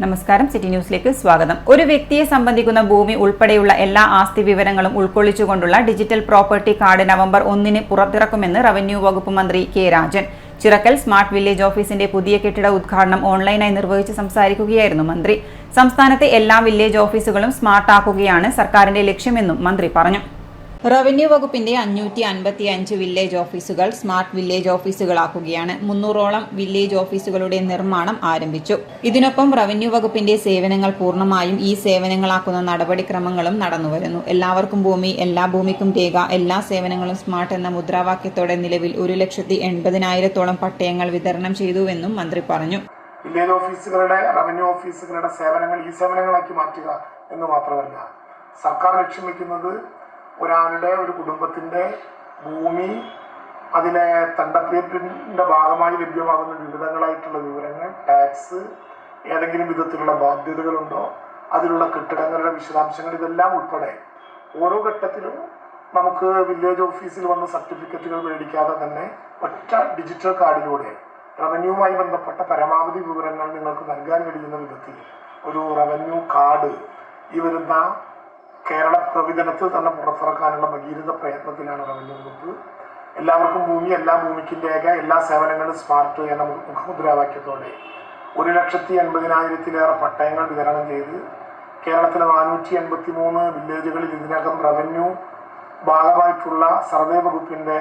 നമസ്കാരം, സിറ്റി ന്യൂസിലേക്ക് സ്വാഗതം. ഒരു വ്യക്തിയെ സംബന്ധിക്കുന്ന ഭൂമി ഉൾപ്പെടെയുള്ള എല്ലാ ആസ്തി വിവരങ്ങളും ഉൾക്കൊള്ളിച്ചുകൊണ്ടുള്ള ഡിജിറ്റൽ പ്രോപ്പർട്ടി കാർഡ് നവംബർ 1-ന് പുറത്തിറക്കുമെന്ന് റവന്യൂ വകുപ്പ് മന്ത്രി K Rajan. Chirakkal smart village ഓഫീസിന്റെ പുതിയ കെട്ടിട ഉദ്ഘാടനം ഓൺലൈനായി നിർവഹിച്ച് സംസാരിക്കുകയായിരുന്നു മന്ത്രി. സംസ്ഥാനത്തെ എല്ലാ വില്ലേജ് ഓഫീസുകളും സ്മാർട്ടാക്കുകയാണ് സർക്കാരിന്റെ ലക്ഷ്യമെന്നും മന്ത്രി പറഞ്ഞു. റവന്യൂ വകുപ്പിന്റെ 555 വില്ലേജ് ഓഫീസുകൾ സ്മാർട്ട് വില്ലേജ് ഓഫീസുകളാക്കുകയാണ്. 300ഓളം വില്ലേജ് ഓഫീസുകളുടെ നിർമ്മാണം ആരംഭിച്ചു. ഇതിനൊപ്പം റവന്യൂ വകുപ്പിന്റെ സേവനങ്ങൾ പൂർണ്ണമായും ഈ സേവനങ്ങളാക്കുന്ന നടപടിക്രമങ്ങളും നടന്നുവരുന്നു. എല്ലാവർക്കും ഭൂമി, എല്ലാ ഭൂമിക്കും രേഖ, എല്ലാ സേവനങ്ങളും സ്മാർട്ട് എന്ന മുദ്രാവാക്യത്തോടെ നിലവിൽ 1,80,000-ഓളം പട്ടയങ്ങൾ വിതരണം ചെയ്തുവെന്നും മന്ത്രി പറഞ്ഞു. വില്ലേജ് ഓഫീസുകളുടെ, റവന്യൂ ഓഫീസുകളുടെ സേവനങ്ങൾ ഈ സേവനങ്ങളാക്കി മാറ്റുക എന്ന് മാത്രമല്ല, സർക്കാർ ലക്ഷ്യം വയ്ക്കുന്നത് ഒരാളുടെ, ഒരു കുടുംബത്തിന്റെ ഭൂമി, അതിലെ തണ്ടപ്പേറ്റിന്റെ ഭാഗമായി ലഭ്യമാകുന്ന വിവിധങ്ങളായിട്ടുള്ള വിവരങ്ങൾ, ടാക്സ്, ഏതെങ്കിലും വിധത്തിലുള്ള ബാധ്യതകളുണ്ടോ, അതിലുള്ള കെട്ടിടങ്ങളുടെ വിശദാംശങ്ങൾ, ഇതെല്ലാം ഉൾപ്പെടെ ഓരോ ഘട്ടത്തിലും നമുക്ക് വില്ലേജ് ഓഫീസിൽ വന്ന് സർട്ടിഫിക്കറ്റുകൾ മേടിക്കാതെ തന്നെ ഒറ്റ ഡിജിറ്റൽ കാർഡിലൂടെ റവന്യൂവുമായി ബന്ധപ്പെട്ട പരമാവധി വിവരങ്ങൾ നിങ്ങൾക്ക് നൽകാൻ കഴിയുന്ന വിധത്തിൽ ഒരു റവന്യൂ കാർഡ് ഈ വരുന്ന കേരള പ്രവിധനത്തിൽ തന്നെ പുറത്തിറക്കാനുള്ള ഭഗീരഥ പ്രയത്നത്തിലാണ് റവന്യൂ വകുപ്പ്. എല്ലാവർക്കും ഭൂമി, എല്ലാ ഭൂമിക്കും രേഖ, എല്ലാ സേവനങ്ങളും സ്മാർട്ട് എന്ന മുഖമുദ്രാവാക്യത്തോടെ 1,80,000-ലേറെ പട്ടയങ്ങൾ വിതരണം ചെയ്ത് കേരളത്തിലെ 483 വില്ലേജുകളിൽ ഇതിനകം റവന്യൂ ഭാഗമായിട്ടുള്ള സർവേ വകുപ്പിന്റെ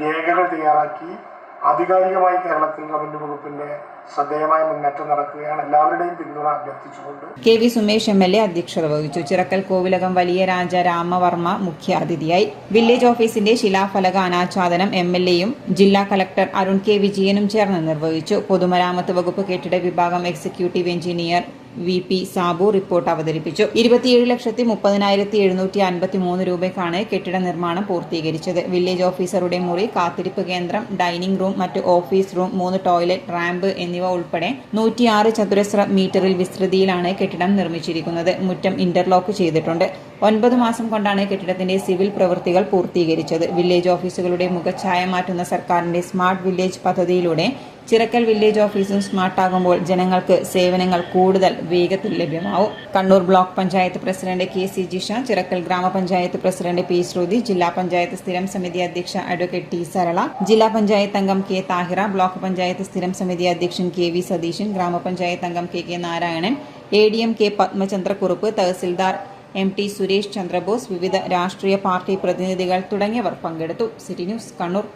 രേഖകൾ തയ്യാറാക്കി ആധികാരികമായി കേരളത്തിൽ റവന്യൂ വകുപ്പിന്റെ ശ്രദ്ധേയമായ മുന്നേറ്റം നടക്കുകയാണ്. എല്ലാവരുടെയും പിന്തുണ അഭ്യർത്ഥിച്ചുകൊണ്ട് കെ വി സുമേഷ് MLA അധ്യക്ഷത വഹിച്ചു. ചിറക്കൽ കോവിലകം വലിയ രാജ രാമവർമ്മ മുഖ്യാതിഥിയായി. വില്ലേജ് ഓഫീസിന്റെ ശിലാഫലക അനാച്ഛാദനം MLAയും ജില്ലാ കളക്ടർ അരുൺ കെ വിജയനും ചേർന്ന് നിർവഹിച്ചു. പൊതുമരാമത്ത് വകുപ്പ് കെട്ടിട വിഭാഗം executive engineer VP Sabu report അവതരിപ്പിച്ചു. 27,30,753 രൂപയ്ക്കാണ് കെട്ടിട നിർമ്മാണം പൂർത്തീകരിച്ചത്. വില്ലേജ് ഓഫീസറുടെ മുറി, കാത്തിരിപ്പ് കേന്ദ്രം, ഡൈനിംഗ് റൂം, മറ്റ് ഓഫീസ് റൂം, 3 ടോയ്ലറ്റ്, റാമ്പ് എന്നിവ ഉൾപ്പെടെ 106 ചതുരശ്ര മീറ്ററിൽ വിസ്തൃതിയിലാണ് കെട്ടിടം നിർമ്മിച്ചിരിക്കുന്നത്. മുറ്റം ഇന്റർലോക്ക് ചെയ്തിട്ടുണ്ട്. 9 മാസം കൊണ്ടാണ് കെട്ടിടത്തിന്റെ സിവിൽ പ്രവൃത്തികൾ പൂർത്തീകരിച്ചത്. വില്ലേജ് ഓഫീസുകളുടെ മുഖച്ഛായ മാറ്റുന്ന സർക്കാരിന്റെ സ്മാർട്ട് വില്ലേജ് പദ്ധതിയിലൂടെ ചിറക്കൽ വില്ലേജ് ഓഫീസും സ്മാർട്ടാകുമ്പോൾ ജനങ്ങൾക്ക് സേവനങ്ങൾ കൂടുതൽ വേഗത്തിൽ ലഭ്യമാവും. Kannur block panchayat president KC Jisha, Chirakkal ഗ്രാമപഞ്ചായത്ത് പ്രസിഡന്റ് P ശ്രുതി, ജില്ലാ പഞ്ചായത്ത് സ്ഥിരം സമിതി അധ്യക്ഷ അഡ്വക്കേറ്റ് T സരള, ജില്ലാ പഞ്ചായത്ത് അംഗം K താഹിറ, ബ്ലോക്ക് പഞ്ചായത്ത് സ്ഥിരം സമിതി അധ്യക്ഷൻ KV സതീശൻ, ഗ്രാമപഞ്ചായത്ത് അംഗം KK Narayanan, ADM K Padmachandrakurup, tahsildar MT Suresh Chandrabose, വിവിധ രാഷ്ട്രീയ പാർട്ടി പ്രതിനിധികൾ തുടങ്ങിയവർ പങ്കെടുത്തു. City news, Kannur.